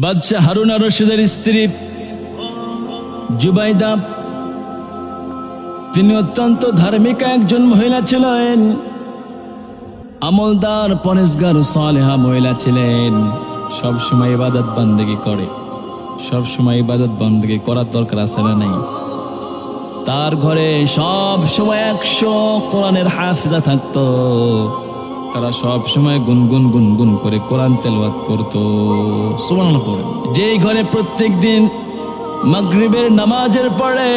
বাদশাহ হারুন আর রশিদের স্ত্রী জুবাইদা, তিনি অত্যন্ত ধার্মিক একজন মহিলা ছিলেন, আমলদার পরেশগার সালেহা মহিলা ছিলেন। সব সময় ইবাদত বন্দেগী করে, সব সময় ইবাদত বন্দেগী করার দরকার আছে না নাই? তার ঘরে সব সময় 100 কোরআনের হাফেজা থাকতো। তারা সব সময় গুনগুন গুনগুন করে কোরআন তেলাওয়াত করতো। সুবহানাল্লাহ পড়ে। যেই ঘরে প্রত্যেক দিন মাগরিবের নামাজের পরে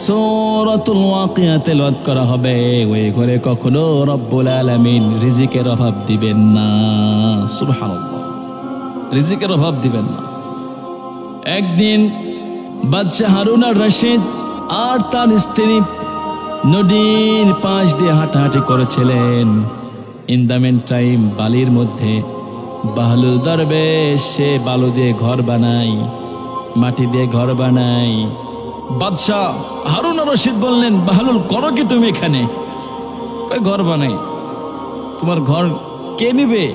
সূরাতুল ওয়াকিয়া তেলাওয়াত করা হবে, ওই ঘরে কখনো রব্বুল আলামিন রিজিকের অভাব দিবেন না। সুবহানাল্লাহ, রিজিকের অভাব দিবেন না। একদিন বাদশাহ হারুন আর রশিদ আর তার স্ত্রী নদীর পাশ দিয়ে হাঁটাহাঁটি করেছিলেন। ইন দ্য মিন টাইম বালির মধ্যে বাহলুল দরবেশ সে বালু দিয়ে ঘর বানায়, মাটি দিয়ে ঘর বানায়। বাদশাহ হারুন আর রশিদ বললেন, বাহলুল করো কি তুমি এখানে? কই ঘর বানাই। তোমার ঘর কে নিবে?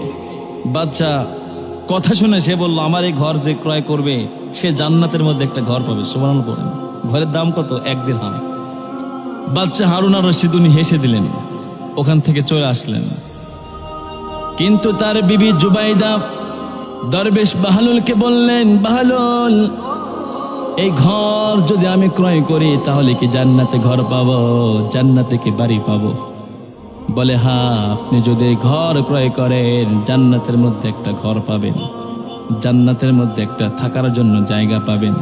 বাদশাহ কথা শুনে সে বলল, আমার এই ঘর যে ক্রয় করবে সে জান্নাতের মধ্যে একটা ঘর পাবে। সুবহানাল্লাহ বলেন। ঘরের দাম কত? 1 দিরহাম। বাদশাহ হারুন আর রশিদ উনি হেসে দিলেন, ওখান থেকে চলে আসলেন। কিন্তু তার বিবি জুবাইদা দরবেশ বাহলুলকে বললেন, বাহলুল এই ঘর যদি আমি ক্রয় করি তাহলে কি জান্নাতে ঘর পাবো, জান্নাতে কি বাড়ি পাবো? বলে, হ্যাঁ, আপনি যদি ঘর ক্রয় করেন জান্নাতের মধ্যে একটা ঘর পাবেন, জান্নাতের মধ্যে একটা থাকার জন্য জায়গা পাবেন।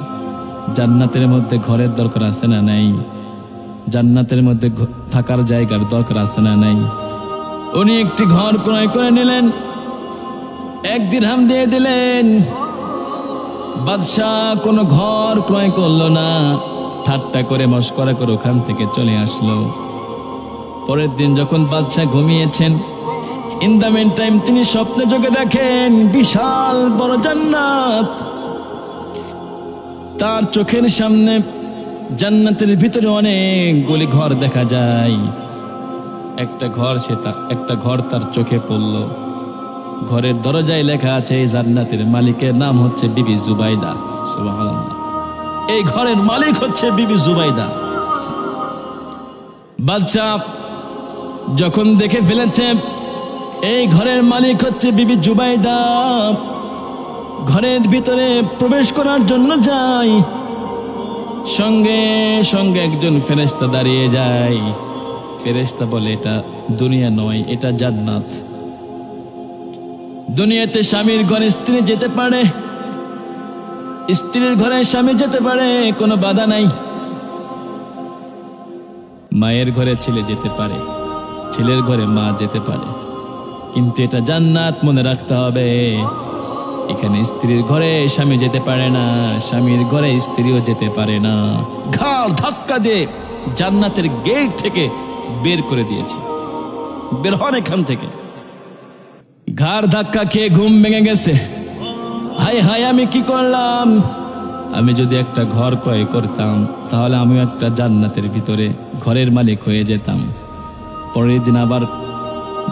জান্নাতের মধ্যে ঘরের দরকার আছে না নাই? জান্নাতের মধ্যে থাকার জায়গার দরকার আছে না নাই? উনি একটি ঘর ক্রয় করে নিলেন, 1 দিরহাম দিয়ে দিলেন। বাদশাহ কোনো ঘর ক্রয় করলো না, ঠাট্টা করে মশকরা করে ওখান থেকে চলে আসলো। পরের দিন যখন বাদশাহ ঘুমিয়েছেন, ইন দ্য মিন টাইম তিনি স্বপ্নে যোগে দেখেন বিশাল বড় জান্নাত। তার চোখের সামনে জান্নাতের ভিতরে অনেকগুলি ঘর দেখা যায়। একটা ঘর তার চোখে পড়ল। ঘরের দরজায় লেখা আছে এই জান্নাতের মালিকের নাম হচ্ছে বিবি জুবাইদা। সুবহানাল্লাহ, এই ঘরের মালিক হচ্ছে বিবি জুবাইদা। বাদশাহ যখন দেখে ফেলেছে এই ঘরের মালিক হচ্ছে বিবি জুবাইদা, ঘরের ভিতরে প্রবেশ করার জন্য যায়, সঙ্গে সঙ্গে একজন ফেরেশতা দাঁড়িয়ে যায়। ফেরেশতা বলে, এটা দুনিয়া নয়, এটা জান্নাত। দুনিয়াতে স্বামীর ঘরে স্ত্রী যেতে পারে, স্ত্রীর ঘরে স্বামী যেতে পারে, কোনো বাধা নাই। মায়ের ঘরে ছেলে যেতে পারে, ছেলের ঘরে মা যেতে পারে, কিন্তু এটা জান্নাত, মনে রাখতে হবে। এখানে স্ত্রীর ঘরে স্বামী যেতে পারে না, স্বামীর ঘরে স্ত্রীও যেতে পারে না। ঘাড় ধাক্কা দিয়ে জান্নাতের গেট থেকে বের করে দিয়েছে, বের হন এখান থেকে। ঘাড় ধাক্কা খেয়ে ঘুম ভেঙে গেছে। হায় হায়, আমি কি করলাম? আমি যদি একটা ঘর ক্রয় করতাম তাহলে আমি একটা জান্নাতের ভিতরে ঘরের মালিক হয়ে যেতাম। পরের দিন আবার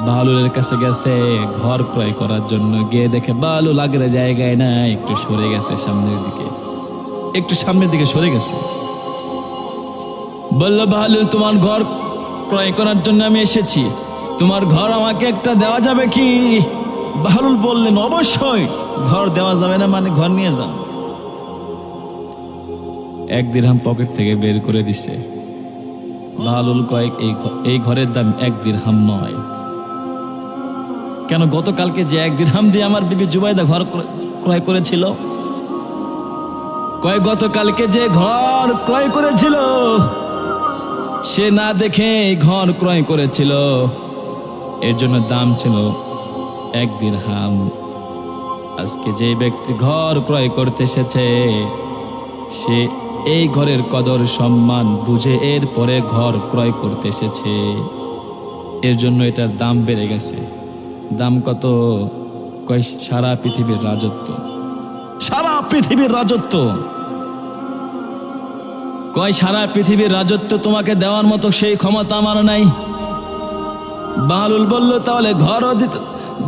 বাহলুলের কাছে গেছে ঘর ক্রয় করার জন্য। গিয়ে দেখে বাহলুল আগের জায়গায় না, একটু সরে গেছে সামনের দিকে, একটু সামনের দিকে সরে গেছে। বলল, বাহলুল তোমার ঘর ক্রয় করার জন্য আমি এসেছি, তোমার ঘর আমাকে একটা দেওয়া যাবে কি? বাহলুল বললেন, অবশ্যই। ঘর দেওয়া যাবে না মানে? ঘর নিয়ে যান। 1 দিরহাম পকেট থেকে বের করে দিছে। বাহলুল কয়েক এই ঘরের দাম 1 দিরহাম নয়। কেন? গতকালকে যে 1 দিরহাম দিয়ে আমার বিবি জুবাইদা ঘর ক্রয় করেছিল, গতকালকে যে ঘর ক্রয় করেছিল সে না দেখে ঘর ক্রয় করেছিল, এর জন্য দাম ছিল 1 দিরহাম। আজকে যে ব্যক্তি ঘর ক্রয় করতে এসেছে সে এই ঘরের কদর সম্মান বুঝে এর পরে ঘর ক্রয় করতে এসেছে, এর জন্য এটার দাম বেড়ে গেছে। দাম কত? কয় সারা পৃথিবীর রাজত্ব, সারা পৃথিবীর রাজত্ব। কয় সারা পৃথিবীর রাজত্ব তোমাকে দেওয়ার মতো সেই ক্ষমতা আমার নাই। বাহলুল বলল, তাহলে ঘরও দিতে,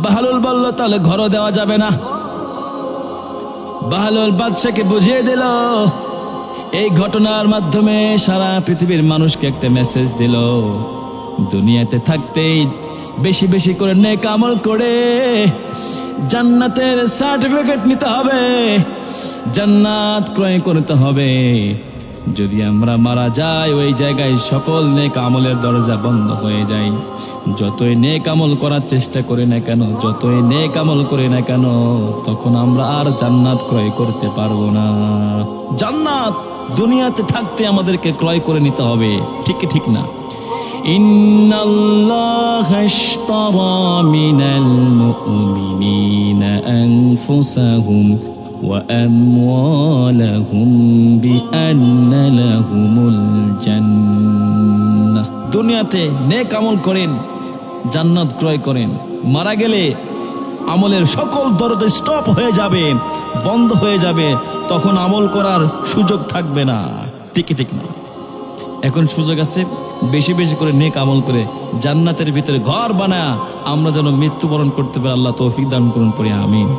বাহলুল বলল তাহলে ঘরও দেওয়া যাবে না। বাহলুল বাদশাকে বুঝিয়ে দিল। এই ঘটনার মাধ্যমে সারা পৃথিবীর মানুষকে একটা মেসেজ দিল, দুনিয়াতে থাকতেই বেশি বেশি করে নেক আমল করে জান্নাতের সার্টিফিকেট নিতে হবে, জান্নাত ক্রয় করতে হবে। যদি আমরা মারা যাই ওই জায়গায় সকল নেক আমলের দরজা বন্ধ হয়ে যায়। যতই নেক আমল করার চেষ্টা করি না কেন, যতই নেক আমল করি না কেন, তখন আমরা আর জান্নাত ক্রয় করতে পারবো না। জান্নাত দুনিয়াতে থাকতে আমাদেরকে ক্রয় করে নিতে হবে, ঠিক কি ঠিক না? ইন্নাল্লাহা ইশতারা মিনাল মুমিনিনা আনফুসাহুম ওয়া আমওয়ালাহুম বিআন্না লাহুমুল জান্নাহ। দুনিয়াতে নেক আমল করেন, জান্নাত ক্রয় করেন। মারা গেলে আমলের সকল দরজা স্টপ হয়ে যাবে, বন্ধ হয়ে যাবে, তখন আমল করার সুযোগ থাকবে না, ঠিক কি ঠিক না? এখন সুযোগ আছে, বেশি বেশি করে নেক আমল করে জান্নাতের ভিতরে ঘর বানায় আমরা যেন মৃত্যুবরণ করতে পারি। আল্লাহ তৌফিক দান করুন, পড়ি আমিন।